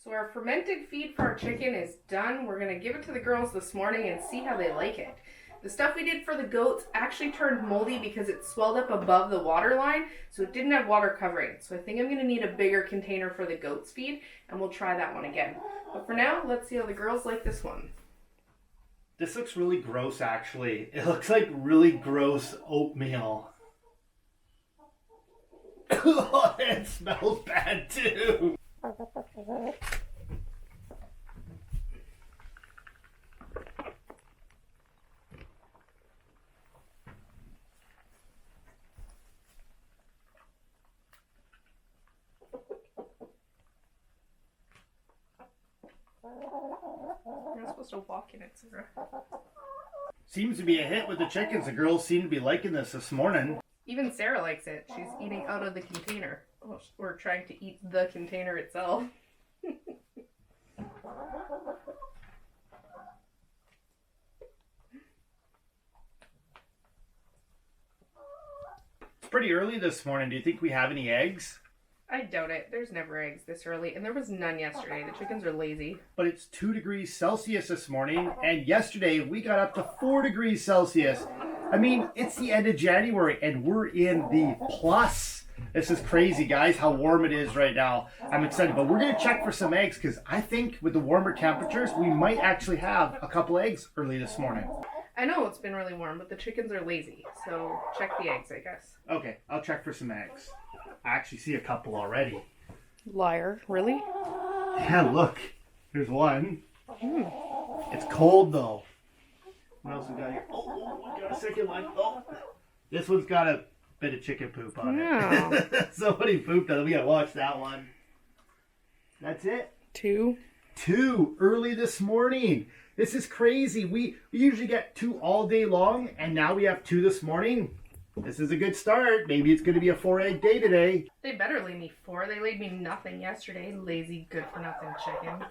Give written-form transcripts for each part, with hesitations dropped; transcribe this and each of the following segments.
So our fermented feed for our chicken is done. We're gonna give it to the girls this morning and see how they like it. The stuff we did for the goats actually turned moldy because it swelled up above the water line, so it didn't have water covering. So I think I'm gonna need a bigger container for the goats feed, and we'll try that one again. But for now, let's see how the girls like this one. This looks really gross, actually. It looks like really gross oatmeal. It smells bad too. You're not supposed to walk in it, Sarah. Seems to be a hit with the chickens. The girls seem to be liking this morning. Even Sarah likes it. She's eating out of the container. Oh, we're trying to eat the container itself. It's pretty early this morning. Do you think we have any eggs? I doubt it. There's never eggs this early, and there was none yesterday. The chickens are lazy. But it's 2 degrees Celsius this morning, and yesterday we got up to 4 degrees Celsius. I mean, it's the end of January, and we're in the plus. This is crazy, guys, how warm it is right now. I'm excited, but we're going to check for some eggs, because I think with the warmer temperatures, we might actually have a couple eggs early this morning. I know it's been really warm, but the chickens are lazy, so check the eggs, I guess. Okay, I'll check for some eggs. I actually see a couple already. Liar. Really? Yeah, look. Here's one. It's cold, though. What else we got here? Oh, we got a second one. Oh, this one's got a bit of chicken poop on it. Somebody pooped on it. We gotta watch that one. That's it. 2. 2 early this morning. This is crazy. We usually get 2 all day long, and now we have 2 this morning. This is a good start. Maybe it's going to be a 4-egg day today. They better lay me 4. They laid me nothing yesterday. Lazy, good-for-nothing chickens.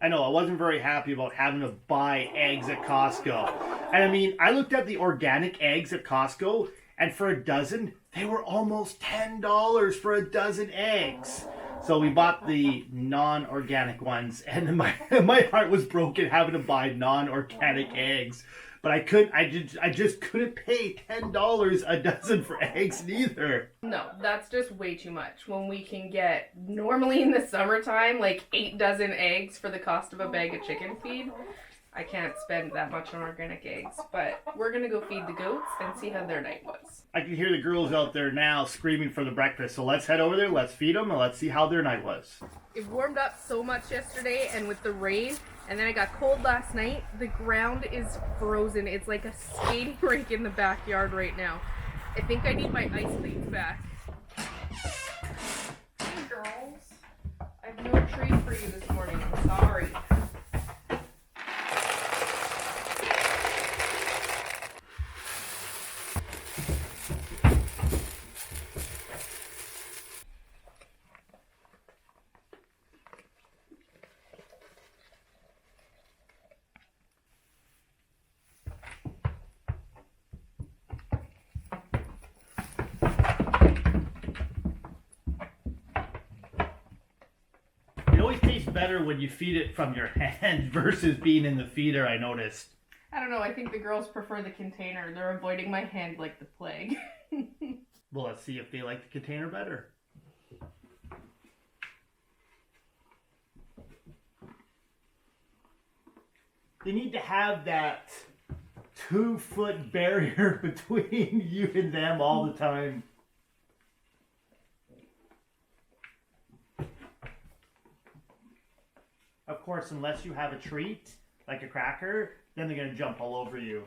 I know, I wasn't very happy about having to buy eggs at Costco. And I mean, I looked at the organic eggs at Costco, and for a dozen, they were almost $10 for a dozen eggs. So we bought the non-organic ones, and my heart was broken having to buy non-organic eggs. But I just couldn't pay $10 a dozen for eggs neither. No, that's just way too much. When we can get, normally in the summertime, like 8 dozen eggs for the cost of a bag of chicken feed. I can't spend that much on organic eggs. But we're going to go feed the goats and see how their night was. I can hear the girls out there now screaming for the breakfast. So let's head over there, let's feed them, and let's see how their night was. It warmed up so much yesterday, and with the rain, and then it got cold last night. The ground is frozen. It's like a skating rink in the backyard right now. I think I need my ice skates back. Hey girls, I have no treat for you this morning. I'm sorry. Better when you feed it from your hand versus being in the feeder, I noticed. I don't know, I think the girls prefer the container. They're avoiding my hand like the plague. Well, let's see if they like the container better. They need to have that 2-foot barrier between you and them all the time. Of course, unless you have a treat, like a cracker, then they're going to jump all over you.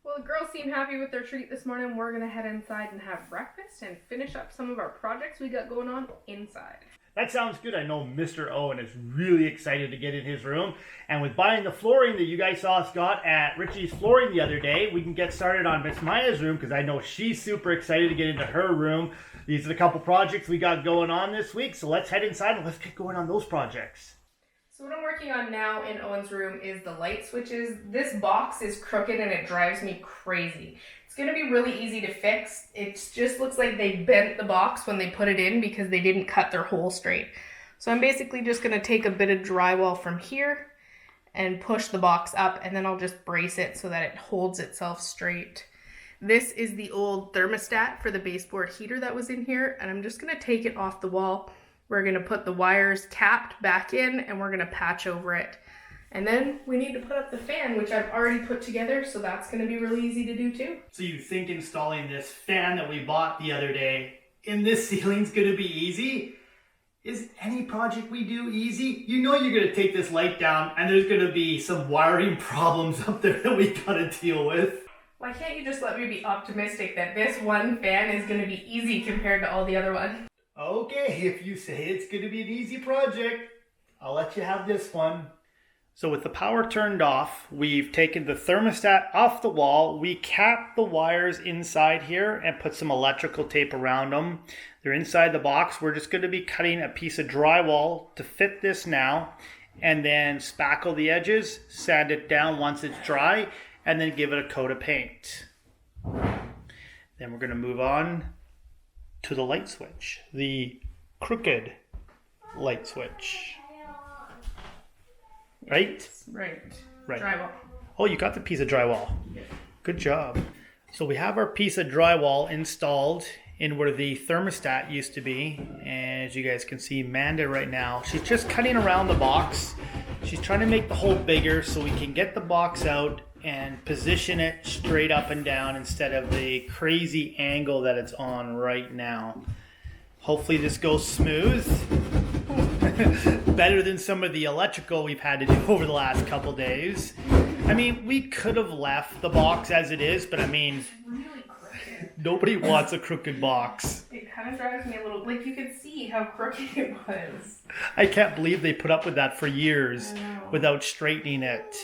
Well, the girls seem happy with their treat this morning. We're going to head inside and have breakfast and finish up some of our projects we got going on inside. That sounds good. I know Mr. Owen is really excited to get in his room. And with buying the flooring that you guys saw us got at Richie's Flooring the other day, we can get started on Miss Maya's room because I know she's super excited to get into her room. These are the couple projects we got going on this week. So let's head inside and let's get going on those projects. So what I'm working on now in Owen's room is the light switches. This box is crooked and it drives me crazy. It's going to be really easy to fix. It just looks like they bent the box when they put it in because they didn't cut their hole straight. So I'm basically just going to take a bit of drywall from here and push the box up, and then I'll just brace it so that it holds itself straight. This is the old thermostat for the baseboard heater that was in here, and I'm just going to take it off the wall. We're going to put the wires capped back in and we're going to patch over it. And then we need to put up the fan, which I've already put together, so that's going to be really easy to do too. So you think installing this fan that we bought the other day in this ceiling's going to be easy? Is any project we do easy? You know you're going to take this light down and there's going to be some wiring problems up there that we got to deal with. Why can't you just let me be optimistic that this one fan is going to be easy compared to all the other ones? Okay, if you say it's going to be an easy project, I'll let you have this one. So with the power turned off, we've taken the thermostat off the wall. We capped the wires inside here and put some electrical tape around them. They're inside the box. We're just going to be cutting a piece of drywall to fit this now, and then spackle the edges, sand it down once it's dry, and then give it a coat of paint. Then we're going to move on to the light switch, the crooked light switch. Right? Right. Drywall. Oh, you got the piece of drywall. Yeah. Good job. So we have our piece of drywall installed in where the thermostat used to be. And as you guys can see, Amanda right now, she's just cutting around the box. She's trying to make the hole bigger so we can get the box out and position it straight up and down instead of the crazy angle that it's on right now. Hopefully this goes smooth. Better than some of the electrical we've had to do over the last couple days. I mean, we could have left the box as it is, but I mean, it's really crooked. Nobody wants a crooked box. It kind of drives me a little, like you could see how crooked it was. I can't believe they put up with that for years without straightening it.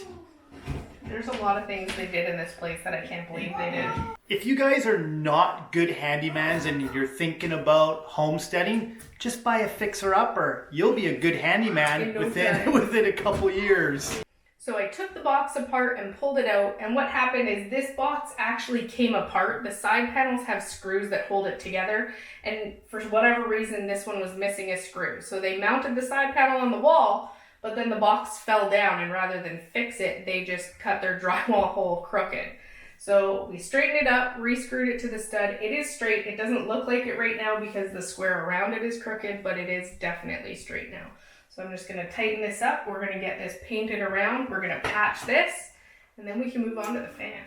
There's a lot of things they did in this place that I can't believe they did. If you guys are not good handymans and you're thinking about homesteading, just buy a fixer-upper. You'll be a good handyman within a couple years. So I took the box apart and pulled it out, and what happened is this box actually came apart. The side panels have screws that hold it together, and for whatever reason this one was missing a screw. So they mounted the side panel on the wall, but then the box fell down, and rather than fix it, they just cut their drywall hole crooked. So we straightened it up, re-screwed it to the stud. It is straight. It doesn't look like it right now because the square around it is crooked, but it is definitely straight now. So I'm just going to tighten this up. We're going to get this painted around. We're going to patch this, and then we can move on to the fan.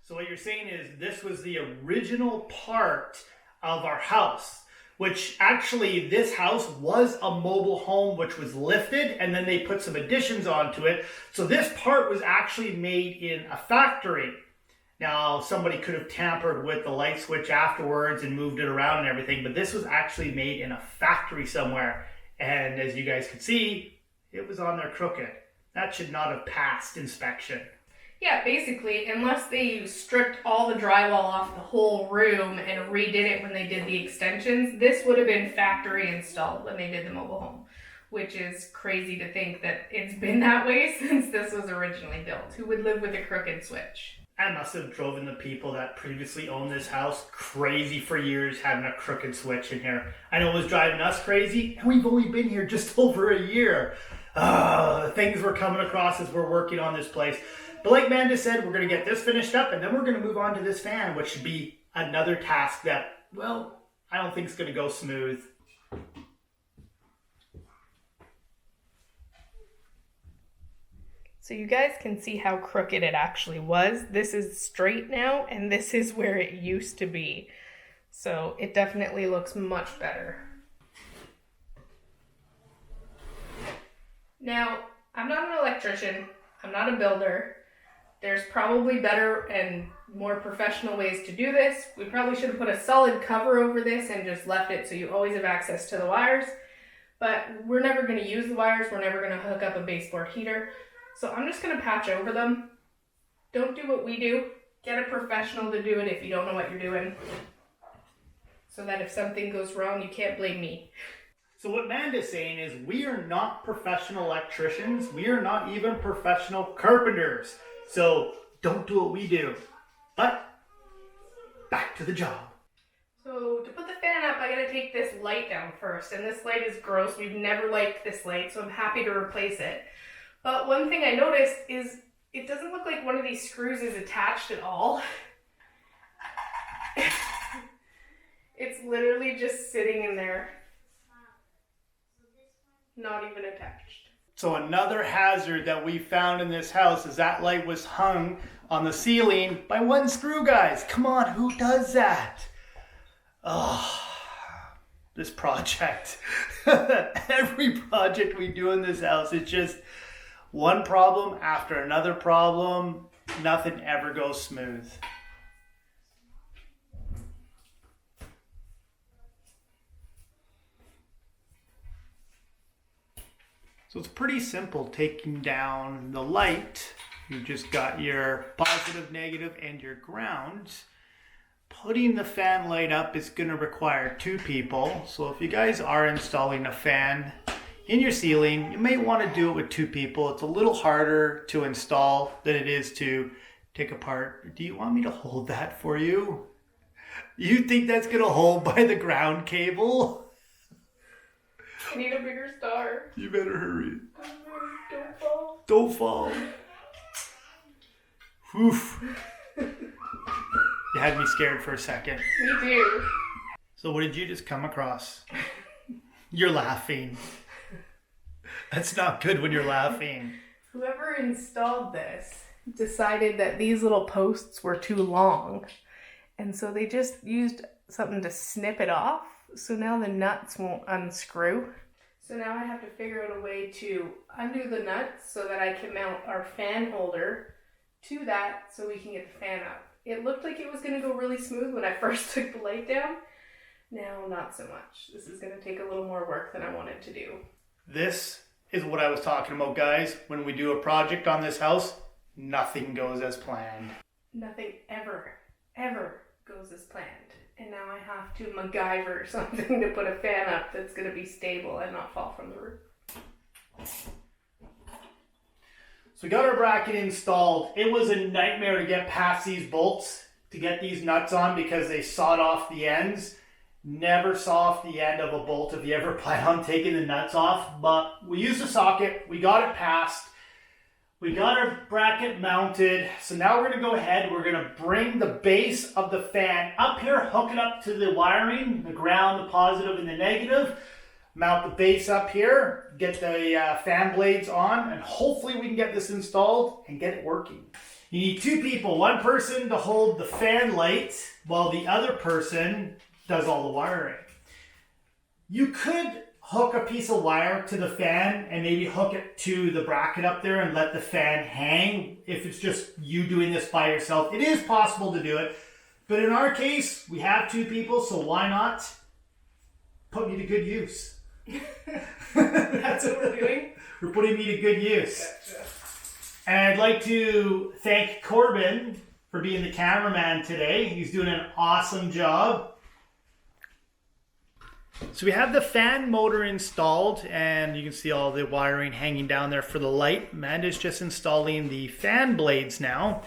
So what you're saying is this was the original part of our house, which actually this house was a mobile home which was lifted and then they put some additions onto it. So this part was actually made in a factory. Now somebody could have tampered with the light switch afterwards and moved it around and everything, but this was actually made in a factory somewhere. And as you guys could see, it was on there crooked. That should not have passed inspection. Yeah, basically, unless they stripped all the drywall off the whole room and redid it when they did the extensions, this would have been factory installed when they did the mobile home, which is crazy to think that it's been that way since this was originally built. Who would live with a crooked switch? I must have driven the people that previously owned this house crazy for years having a crooked switch in here. I know it was driving us crazy, and we've only been here just over a year. Things we're coming across as we're working on this place. But like Amanda said, we're going to get this finished up, and then we're going to move on to this fan, which should be another task that, well, I don't think is going to go smooth. So you guys can see how crooked it actually was. This is straight now, and this is where it used to be. So it definitely looks much better. Now, I'm not an electrician. I'm not a builder. There's probably better and more professional ways to do this. We probably should have put a solid cover over this and just left it so you always have access to the wires. but we're never going to use the wires. We're never going to hook up a baseboard heater. So I'm just going to patch over them. Don't do what we do. Get a professional to do it if you don't know what you're doing. So that if something goes wrong, you can't blame me. So what Amanda's saying is we are not professional electricians. We are not even professional carpenters. So don't do what we do. But back to the job. So to put the fan up, I gotta take this light down first. And this light is gross. We've never liked this light, so I'm happy to replace it. But one thing I noticed is it doesn't look like one of these screws is attached at all. It's literally just sitting in there. Not even attached. So another hazard that we found in this house is that light was hung on the ceiling by one screw, guys. Come on, who does that? Oh, this project. Every project we do in this house, it's just one problem after another problem. Nothing ever goes smooth. So it's pretty simple taking down the light. You've just got your positive, negative, and your ground. Putting the fan light up is going to require two people. So if you guys are installing a fan in your ceiling, you may want to do it with two people. It's a little harder to install than it is to take apart. Do you want me to hold that for you? You think that's going to hold by the ground cable? I need a bigger star. You better hurry. Don't fall. Don't fall. Oof. You had me scared for a second. Me too. So what did you just come across? You're laughing. That's not good when you're laughing. Whoever installed this decided that these little posts were too long. And so they just used something to snip it off. So now the nuts won't unscrew. So now I have to figure out a way to undo the nuts so that I can mount our fan holder to that so we can get the fan up. It looked like it was going to go really smooth when I first took the light down. Now, not so much. This is going to take a little more work than I wanted to do. This is what I was talking about, guys. When we do a project on this house, nothing goes as planned. Nothing ever goes as planned. And now I have to MacGyver something to put a fan up that's going to be stable and not fall from the roof. So we got our bracket installed. It was a nightmare to get past these bolts to get these nuts on because they sawed off the ends. Never saw off the end of a bolt if you ever plan on taking the nuts off. But we used a socket. We got it passed. We got our bracket mounted. So now we're going to go ahead. We're going to bring the base of the fan up here, hook it up to the wiring, the ground, the positive, and the negative. Mount the base up here, get the fan blades on, and hopefully we can get this installed and get it working. You need two people, one person to hold the fan light while the other person does all the wiring. You could hook a piece of wire to the fan and maybe hook it to the bracket up there and let the fan hang if it's just you doing this by yourself. It is possible to do it, but in our case, we have two people, so why not put me to good use? That's what we're doing? We're putting me to good use. And I'd like to thank Corbin for being the cameraman today. He's doing an awesome job. So we have the fan motor installed, and you can see all the wiring hanging down there for the light. Amanda's just installing the fan blades now.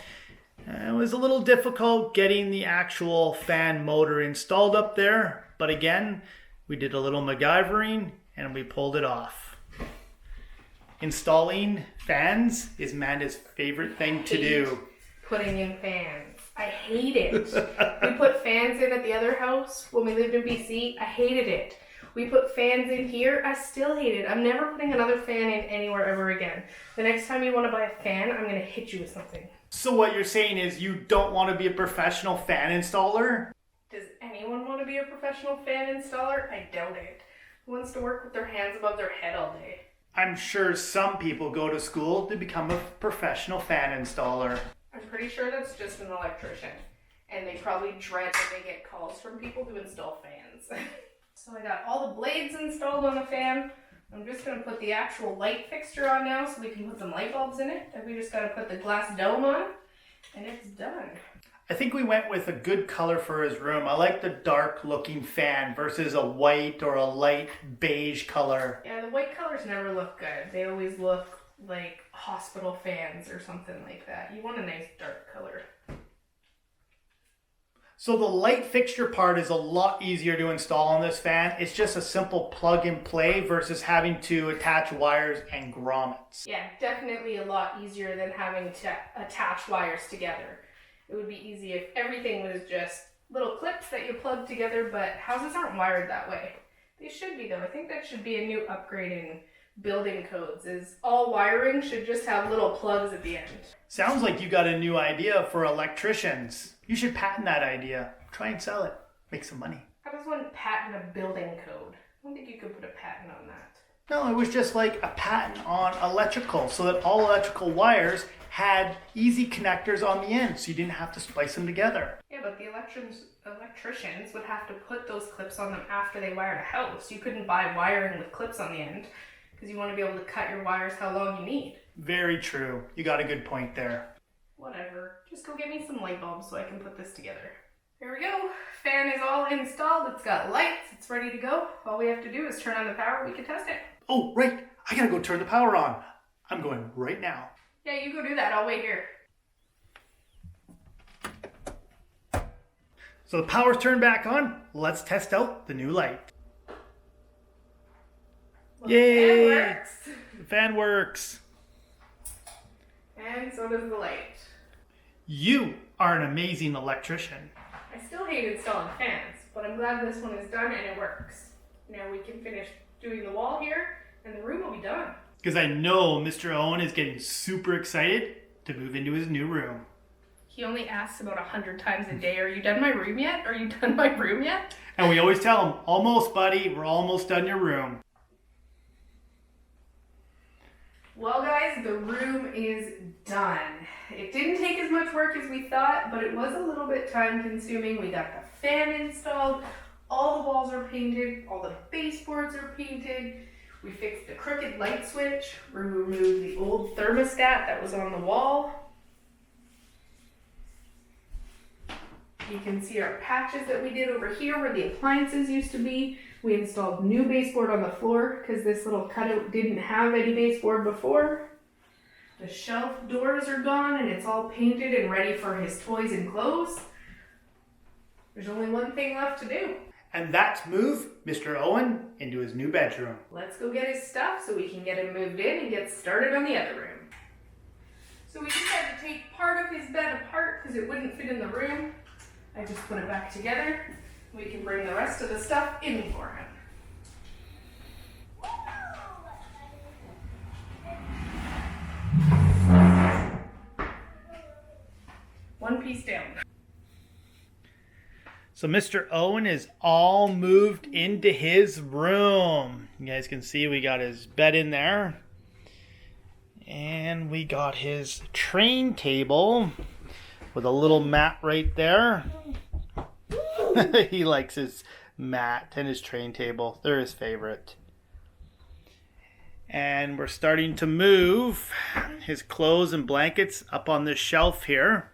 It was a little difficult getting the actual fan motor installed up there, but again, we did a little MacGyvering and we pulled it off. Installing fans is Amanda's favorite thing to do. Putting in fans. I hate it. We put fans in at the other house when we lived in BC. I hated it. We put fans in here. I still hate it. I'm never putting another fan in anywhere ever again. The next time you want to buy a fan, I'm going to hit you with something. So what you're saying is you don't want to be a professional fan installer? Does anyone want to be a professional fan installer? I doubt it. Who wants to work with their hands above their head all day? I'm sure some people go to school to become a professional fan installer. I'm pretty sure that's just an electrician. And they probably dread that they get calls from people who install fans. So I got all the blades installed on the fan. I'm just going to put the actual light fixture on now so we can put some light bulbs in it. And we just got to put the glass dome on and it's done. I think we went with a good color for his room. I like the dark looking fan versus a white or a light beige color. Yeah, the white colors never look good. They always look like hospital fans or something like that. You want a nice dark color. So the light fixture part is a lot easier to install on this fan. It's just a simple plug and play versus having to attach wires and grommets. Yeah, definitely a lot easier than having to attach wires together. It would be easy if everything was just little clips that you plug together, but houses aren't wired that way. They should be though. I think that should be a new upgrade in building codes, is all wiring should just have little plugs at the end. Sounds like you got a new idea for electricians. You should patent that idea. Try and sell it. Make some money. How does one patent a building code? I don't think you could put a patent on that. No, it was just like a patent on electrical so that all electrical wires had easy connectors on the end so you didn't have to splice them together. Yeah, but the electricians would have to put those clips on them after they wired a house. You couldn't buy wiring with clips on the end because you want to be able to cut your wires how long you need. Very true. You got a good point there. Whatever. Just go get me some light bulbs so I can put this together. Here we go. Fan is all installed. It's got lights. It's ready to go. All we have to do is turn on the power. We can test it. Oh, right. I gotta go turn the power on. I'm going right now. Yeah, you go do that. I'll wait here. So the power's turned back on. Let's test out the new light. Well, Yay! The fan works. The fan works. And so does the light. You are an amazing electrician. I still hate installing fans, but I'm glad this one is done and it works. Now we can finish doing the wall here and the room will be done. Because I know Mr. Owen is getting super excited to move into his new room. He only asks about 100 times a day, are you done my room yet? Are you done my room yet? And we always tell him, almost buddy, we're almost done your room. Well guys, the room is done. It didn't take as much work as we thought, but it was a little bit time consuming. We got the fan installed, all the walls are painted, all the baseboards are painted. We fixed the crooked light switch, we removed the old thermostat that was on the wall. You can see our patches that we did over here where the appliances used to be. We installed new baseboard on the floor because this little cutout didn't have any baseboard before. The shelf doors are gone and it's all painted and ready for his toys and clothes. There's only one thing left to do. And that's move Mr. Owen into his new bedroom. Let's go get his stuff so we can get him moved in and get started on the other room. So we just had to take part of his bed apart because it wouldn't fit in the room. I just put it back together. We can bring the rest of the stuff in for him. One piece down. So Mr. Owen is all moved into his room. You guys can see we got his bed in there. And we got his train table with a little mat right there. He likes his mat and his train table. They're his favorite. And we're starting to move his clothes and blankets up on this shelf here.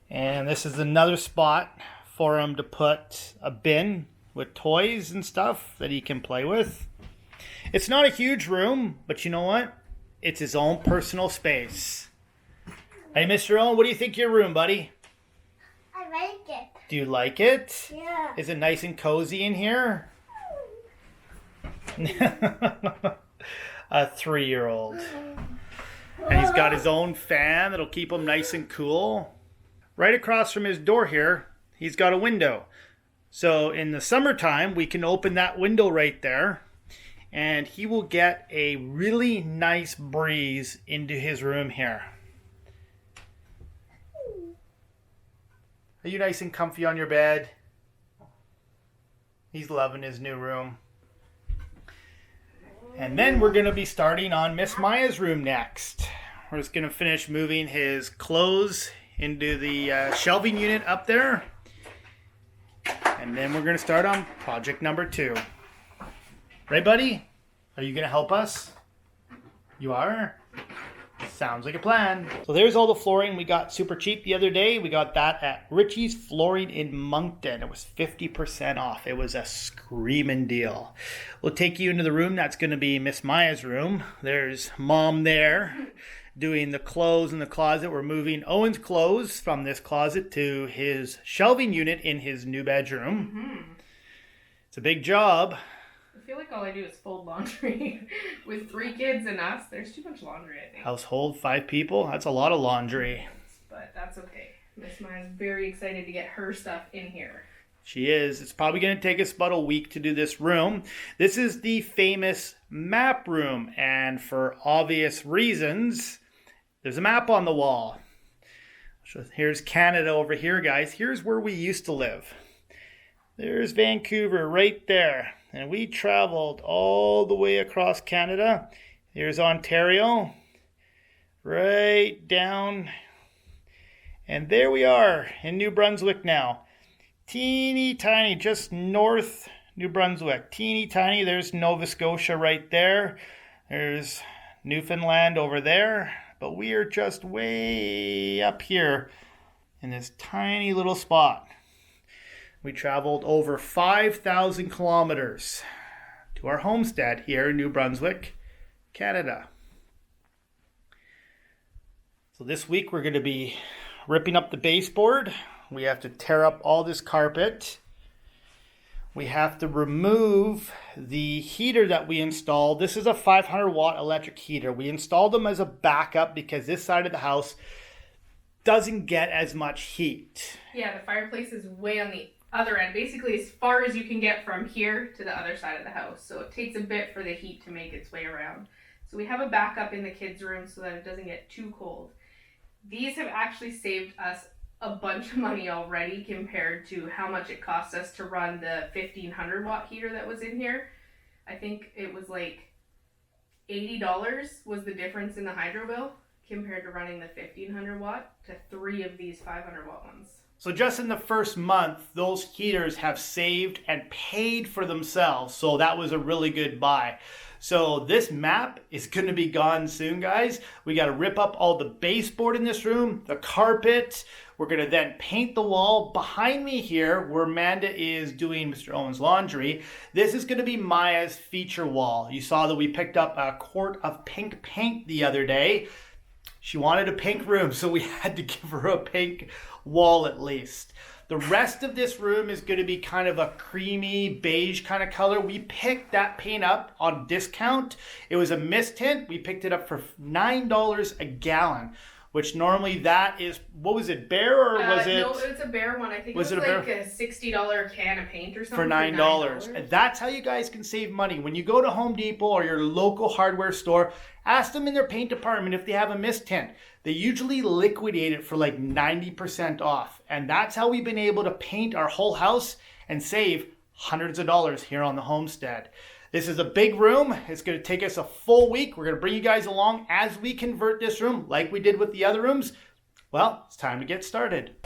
And this is another spot for him to put a bin with toys and stuff that he can play with. It's not a huge room, but you know what? It's his own personal space. Hey, Mr. Owen, what do you think of your room, buddy? I like it. Do you like it? Yeah. Is it nice and cozy in here? A 3-year-old. And he's got his own fan that'll keep him nice and cool. Right across from his door here, he's got a window. So in the summertime, we can open that window right there. And he will get a really nice breeze into his room here. Are you nice and comfy on your bed? He's loving his new room. And then we're going to be starting on Miss Maya's room next. We're just going to finish moving his clothes into the shelving unit up there. And then we're going to start on project number 2. Right, buddy? Are you going to help us? You are? Sounds like a plan. So there's all the flooring we got super cheap the other day. We got that at Richie's Flooring in Moncton. It was 50% off. It was a screaming deal. We'll take you into the room. That's going to be Miss Maya's room. There's Mom there doing the clothes in the closet. We're moving Owen's clothes from this closet to his shelving unit in his new bedroom. Mm-hmm. It's a big job. I feel like all I do is fold laundry. With 3 kids and us, there's too much laundry, I think. Household, 5 people. That's a lot of laundry. But that's okay. Miss Maya's very excited to get her stuff in here. She is. It's probably going to take us about a week to do this room. This is the famous map room. And for obvious reasons, there's a map on the wall. So here's Canada over here, guys. Here's where we used to live. There's Vancouver right there. And we traveled all the way across Canada. Here's Ontario. Right down. And there we are in New Brunswick now. Teeny tiny, just north New Brunswick. Teeny tiny. There's Nova Scotia right there. There's Newfoundland over there. But we are just way up here in this tiny little spot. We traveled over 5,000 kilometers to our homestead here in New Brunswick, Canada. So this week we're going to be ripping up the baseboard. We have to tear up all this carpet. We have to remove the heater that we installed. This is a 500 watt electric heater. We installed them as a backup because this side of the house doesn't get as much heat. Yeah, the fireplace is way on the other end, basically as far as you can get from here to the other side of the house. So it takes a bit for the heat to make its way around. So we have a backup in the kids' room so that it doesn't get too cold. These have actually saved us a bunch of money already compared to how much it cost us to run the 1,500 watt heater that was in here. I think it was like $80 was the difference in the hydro bill compared to running the 1,500 watt to 3 of these 500 watt ones. So just in the first month, those heaters have saved and paid for themselves. So that was a really good buy. So this map is going to be gone soon, guys. We got to rip up all the baseboard in this room, the carpet. We're going to then paint the wall behind me here where Amanda is doing Mr. Owen's laundry. This is going to be Maya's feature wall. You saw that we picked up a quart of pink paint the other day. She wanted a pink room, so we had to give her a pink wall at least. The rest of this room is going to be kind of a creamy beige kind of color. We picked that paint up on discount. It was a mist tint. We picked it up for $9 a gallon, which normally that is, what was it, Bear or was it? No, it's a Bear one. I think Was it was it a like a $60 can of paint or something. For $9. And that's how you guys can save money. When you go to Home Depot or your local hardware store, ask them in their paint department if they have a mist tint. They usually liquidate it for like 90% off. And that's how we've been able to paint our whole house and save hundreds of dollars here on the homestead. This is a big room. It's going to take us a full week. We're going to bring you guys along as we convert this room like we did with the other rooms. Well, it's time to get started.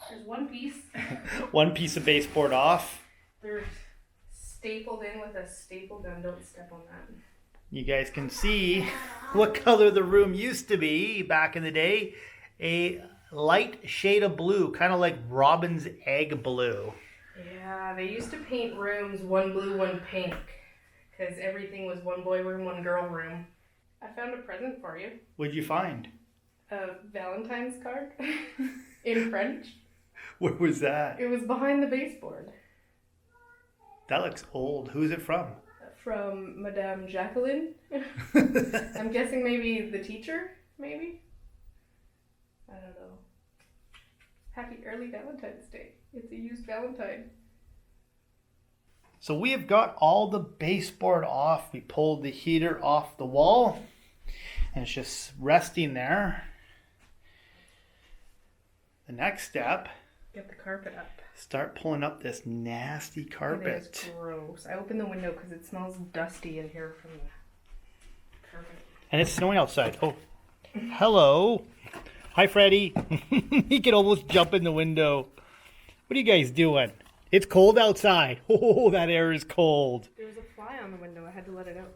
There's one piece. One piece of baseboard off. They're stapled in with a staple gun. Don't step on that. You guys can see what color the room used to be back in the day. A light shade of blue, kind of like robin's egg blue. Yeah, they used to paint rooms one blue, one pink, because everything was one boy room, one girl room. I found a present for you. What'd you find? A Valentine's card in French. Where was that? It was behind the baseboard. That looks old. Who's it from? From Madame Jacqueline. I'm guessing maybe the teacher, maybe? I don't know. Happy early Valentine's Day. It's a used Valentine. So we have got all the baseboard off. We pulled the heater off the wall. And it's just resting there. The next step. Get the carpet up. Start pulling up this nasty carpet. It is gross. I opened the window because it smells dusty in here from the carpet. And it's snowing outside. Oh, hello. Hi, Freddie. He can almost jump in the window. What are you guys doing? It's cold outside. Oh, that air is cold. There was a fly on the window. I had to let it out.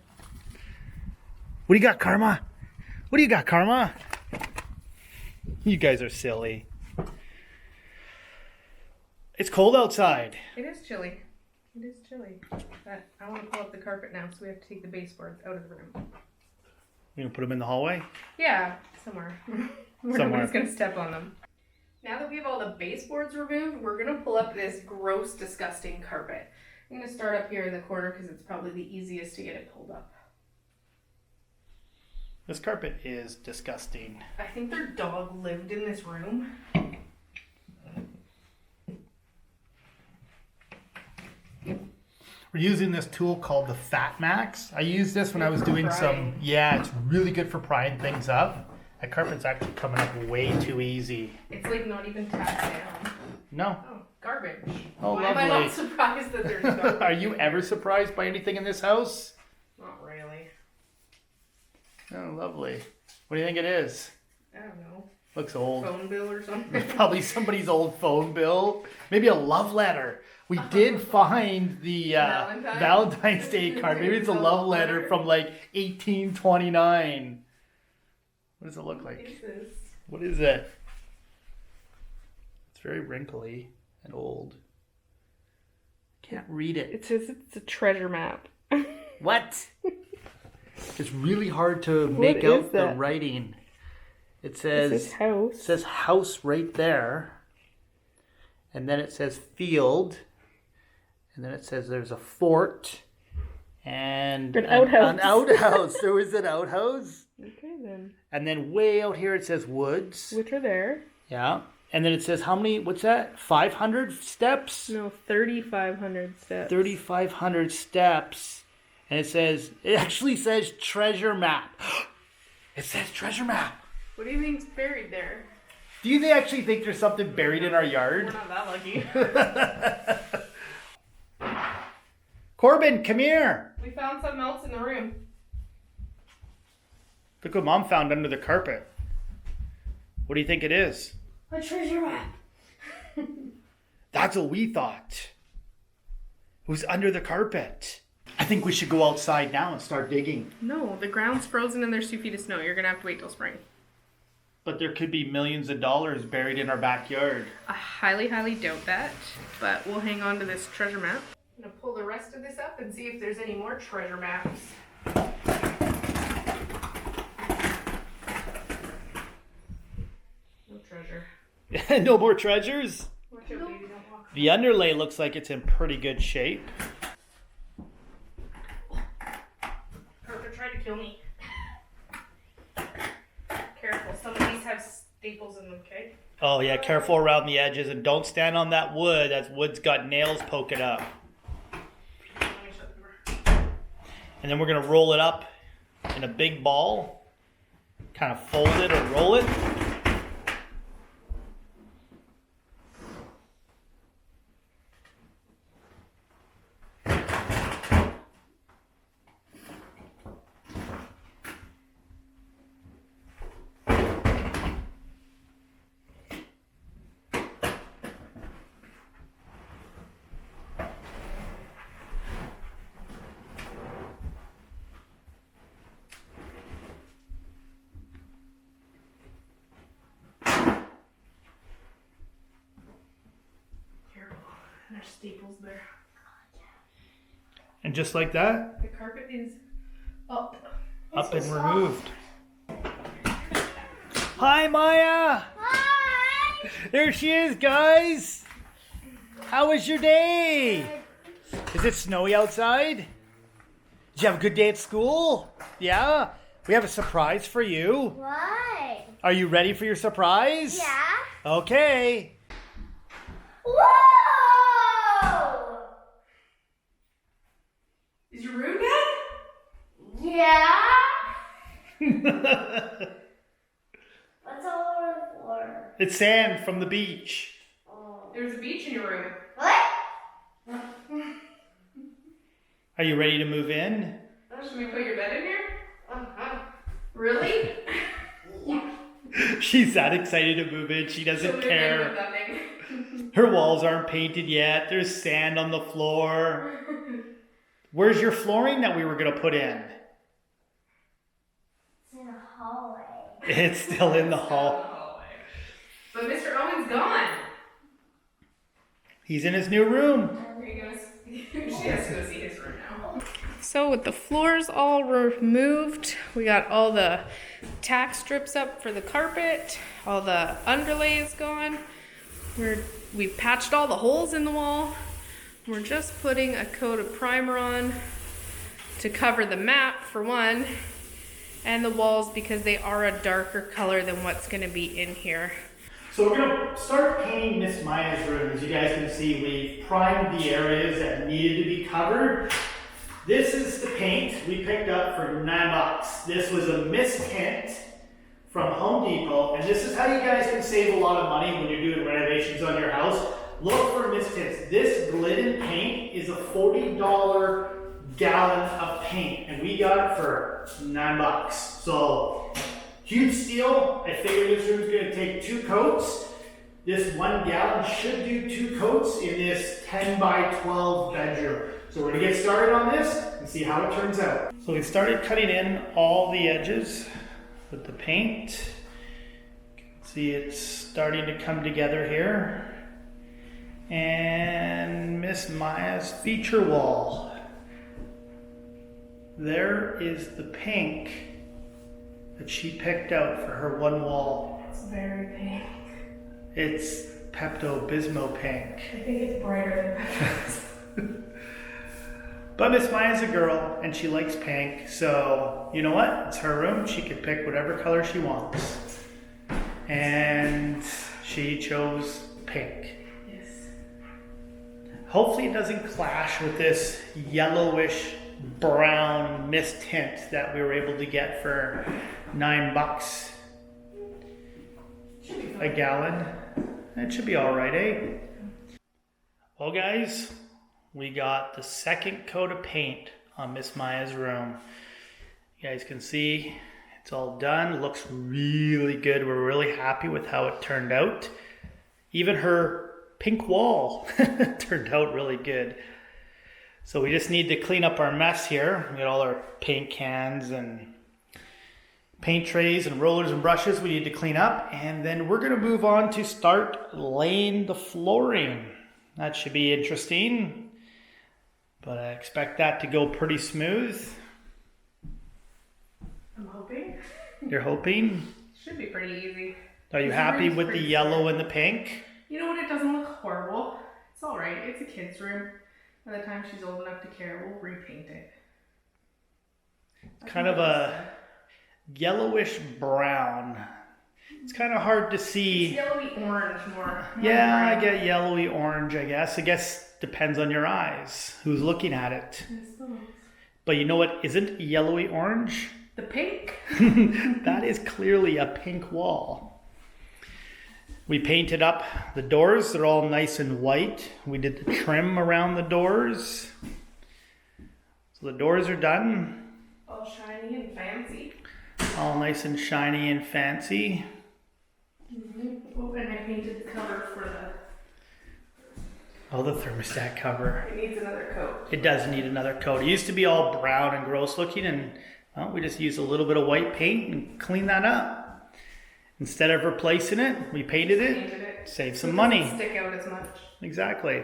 What do you got, Karma? What do you got, Karma? You guys are silly. It's cold outside. It is chilly. It is chilly. But I want to pull up the carpet now, so we have to take the baseboards out of the room. You gonna put them in the hallway? Yeah, somewhere. Where Somewhere. nobody's going to step on them. Now that we have all the baseboards removed, we're going to pull up this gross, disgusting carpet. I'm going to start up here in the corner because it's probably the easiest to get it pulled up. This carpet is disgusting. I think their dog lived in this room. We're using this tool called the Fat Max. I used this when I was doing some, it's really good for prying things up. That carpet's actually coming up way too easy. It's like not even tapped down. No. Oh, garbage. Oh, Why am I not lovely. surprised that there's garbage? Are you ever surprised by anything in this house? Not really. Oh, lovely. What do you think it is? I don't know. Looks old. Phone bill or something? Probably somebody's old phone bill. Maybe a love letter. We did find the Valentine's Day card. Maybe it's a love letter from like 1829. What does it look like? What is this? What is it? It's very wrinkly and old. Can't read it. It says it's a treasure map. What? It's really hard to make out the writing. It says house. It says house right there. And then it says field. And then it says there's a fort. And An outhouse. An outhouse. There was an outhouse. Okay then. And then way out here it says woods. Which are there? Yeah. And then it says how many, what's that? 500 steps? No, 3,500 steps. 3,500 steps. And it actually says treasure map. It says treasure map. What do you think's buried there? Do you actually think there's something buried in our We're yard? not that lucky. Corbin, come here. We found something else in the room. Look what Mom found under the carpet. What do you think it is? A treasure map. That's what we thought. It was under the carpet. I think we should go outside now and start digging. No, the ground's frozen and there's 2 feet of snow. You're going to have to wait till spring. But there could be millions of dollars buried in our backyard. I highly, highly doubt that, but we'll hang on to this treasure map. I'm going to pull the rest of this up and see if there's any more treasure maps. No treasure. No more treasures? Watch out, baby, don't walk. The underlay looks like it's in pretty good shape. Carpet tried to kill me. Careful, some of these have staples in them, okay? Oh yeah, careful around the edges and don't stand on that wood. That wood's got nails poking up. Let me shut the door. And then we're gonna roll it up in a big ball. Kind of fold it or roll it. Careful, there's staples there. And just like that, The carpet is up. up and removed. Hi, Maya! Hi. There she is, guys! How was your day? Is it snowy outside? Did you have a good day at school? Yeah? We have a surprise for you. Why? Are you ready for your surprise? Yeah. Okay. Whoa! Is your room done? Yeah. What's all over the floor? It's sand from the beach. Oh. There's a beach in your room. What? Are you ready to move in? Should we put your bed in here? Really? Yeah. She's that excited to move in. She doesn't She'll move in with care. nothing. Her walls aren't painted yet. There's sand on the floor. Where's your flooring that we were going to put in? It's in the hallway. It's still in the hall. But Mr. Owen's gone. He's in his new room. She has to go see his room now. So with the floors all removed, we got all the tack strips up for the carpet, all the underlay is gone. We've patched all the holes in the wall. We're just putting a coat of primer on to cover the mat for one, and the walls because they are a darker color than what's gonna be in here. So we're gonna start painting Miss Maya's room. As you guys can see, we primed the areas that needed to be covered. This is the paint we picked up for $9. This was a mist tint from Home Depot, and this is how you guys can save a lot of money when you're doing renovations on your house. Look for mist tints. This Glidden paint is a $40 gallon of paint, and we got it for $9. So huge steal. I figured this room's gonna take 2 coats. This 1 gallon should do 2 coats in this 10 by 12 bedroom. So we're gonna get started on this and see how it turns out. So we started cutting in all the edges with the paint. You can see it's starting to come together here. And Miss Maya's feature wall. There is the pink that she picked out for her one wall. It's very pink. It's Pepto-Bismol pink. I think it's brighter than But Miss Maya's a girl and she likes pink, so you know what? It's her room. She can pick whatever color she wants. And she chose pink. Yes. Hopefully it doesn't clash with this yellowish brown mist tint that we were able to get for $9 a gallon. It should be all right, eh? Well, guys, we got the second coat of paint on Miss Maya's room. You guys can see it's all done. It looks really good. We're really happy with how it turned out. Even her pink wall turned out really good. So we just need to clean up our mess here. We got all our paint cans and paint trays and rollers and brushes we need to clean up. And then we're gonna move on to start laying the flooring. That should be interesting. But I expect that to go pretty smooth. I'm hoping. You're hoping? Should be pretty easy. Are you happy with the yellow and the pink? You know what? It doesn't look horrible. It's all right. It's a kid's room. By the time she's old enough to care, we'll repaint it. Kind of a yellowish brown. It's kind of hard to see. It's yellowy orange more. Yeah, I get yellowy orange, I guess. I guess depends on your eyes, who's looking at it. But you know what isn't yellowy orange? The pink. That is clearly a pink wall. We painted up the doors. They're all nice and white. We did the trim around the doors. So the doors are done. All shiny and fancy. All nice and shiny and fancy. Oh, and I painted the cover for Oh, the thermostat cover. It needs another coat. It does need another coat. It used to be all brown and gross looking, and well, we just used a little bit of white paint and cleaned that up. Instead of replacing it, we painted it. Save some money. Doesn't stick out as much. Exactly.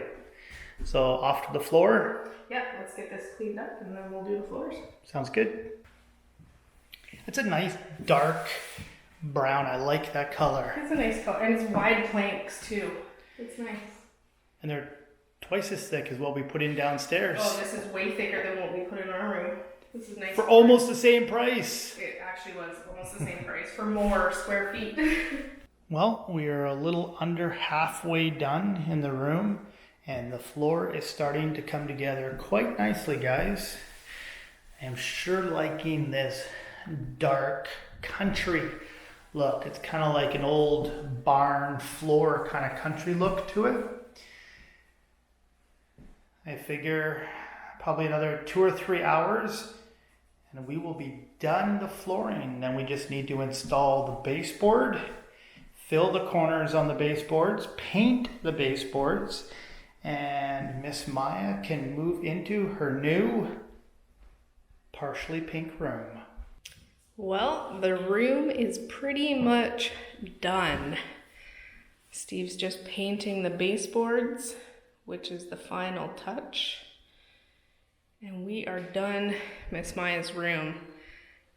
So off to the floor. Yeah, let's get this cleaned up and then we'll do the floors. Sounds good. It's a nice dark brown. I like that color. It's a nice color. And it's wide planks too. It's nice. And they're twice as thick as what we put in downstairs. Oh, this is way thicker than what we put in our room. This is nice. For almost the same price. It actually was almost the same price for more square feet. Well, we are a little under halfway done in the room, and the floor is starting to come together quite nicely, guys. I am sure liking this dark country look. It's kind of like an old barn floor kind of country look to it. I figure probably another 2 or 3 hours and we will be done the flooring. Then we just need to install the baseboard, fill the corners on the baseboards, paint the baseboards, and Miss Maya can move into her new partially pink room. Well, the room is pretty much done. Steve's just painting the baseboards, which is the final touch. And we are done Miss Maya's room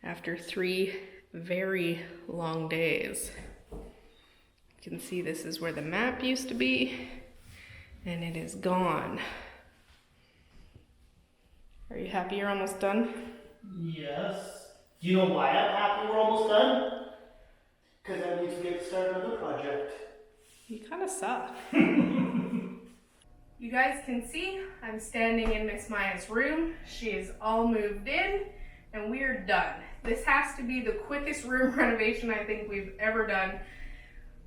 after 3 very long days. You can see this is where the map used to be, and it is gone. Are you happy you're almost done? Yes. Do you know why I'm happy we're almost done? Because I need to get to start another project. You kind of suck. You guys can see I'm standing in Miss Maya's room. She is all moved in, and we are done. This has to be the quickest room renovation I think we've ever done.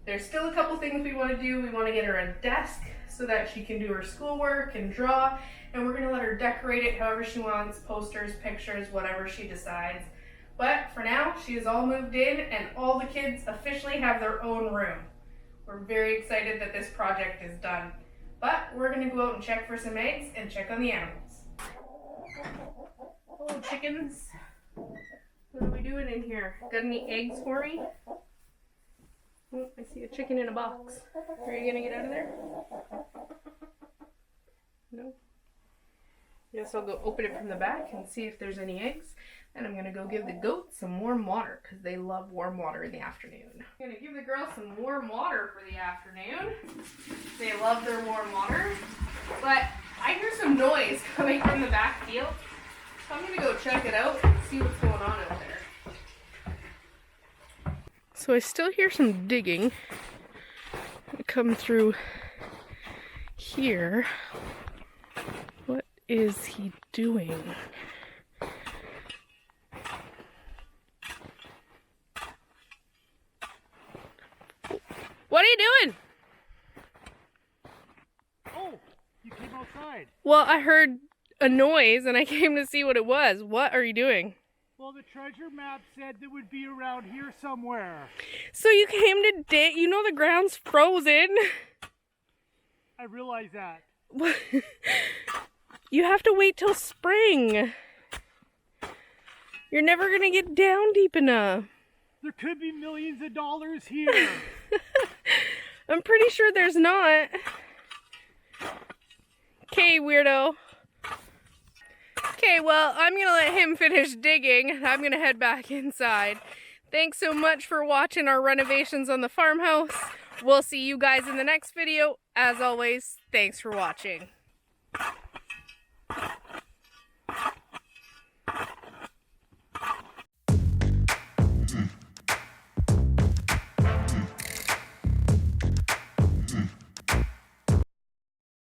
There's still a couple things we want to do. We want to get her a desk so that she can do her schoolwork and draw, and we're going to let her decorate it however she wants, posters, pictures, whatever she decides. But for now, she is all moved in, and all the kids officially have their own room. We're very excited that this project is done. But we're going to go out and check for some eggs and check on the animals. Hello, chickens. What are we doing in here? Got any eggs for me? Oh, I see a chicken in a box. Are you going to get out of there? No? Guess I'll go open it from the back and see if there's any eggs. And I'm going to go give the goats some warm water because they love warm water in the afternoon. I'm going to give the girls some warm water for the afternoon. They love their warm water. But I hear some noise coming from the back field. So I'm going to go check it out and see what's going on out there. So I still hear some digging come through here. What is he doing? What are you doing? Oh, you came outside. Well, I heard a noise and I came to see what it was. What are you doing? Well, the treasure map said it would be around here somewhere. So you came to dig? You know the ground's frozen. I realize that. You have to wait till spring. You're never gonna get down deep enough. There could be millions of dollars here. I'm pretty sure there's not. Okay, weirdo. Okay, well, I'm gonna let him finish digging. I'm gonna head back inside. Thanks so much for watching our renovations on the farmhouse. We'll see you guys in the next video. As always, thanks for watching.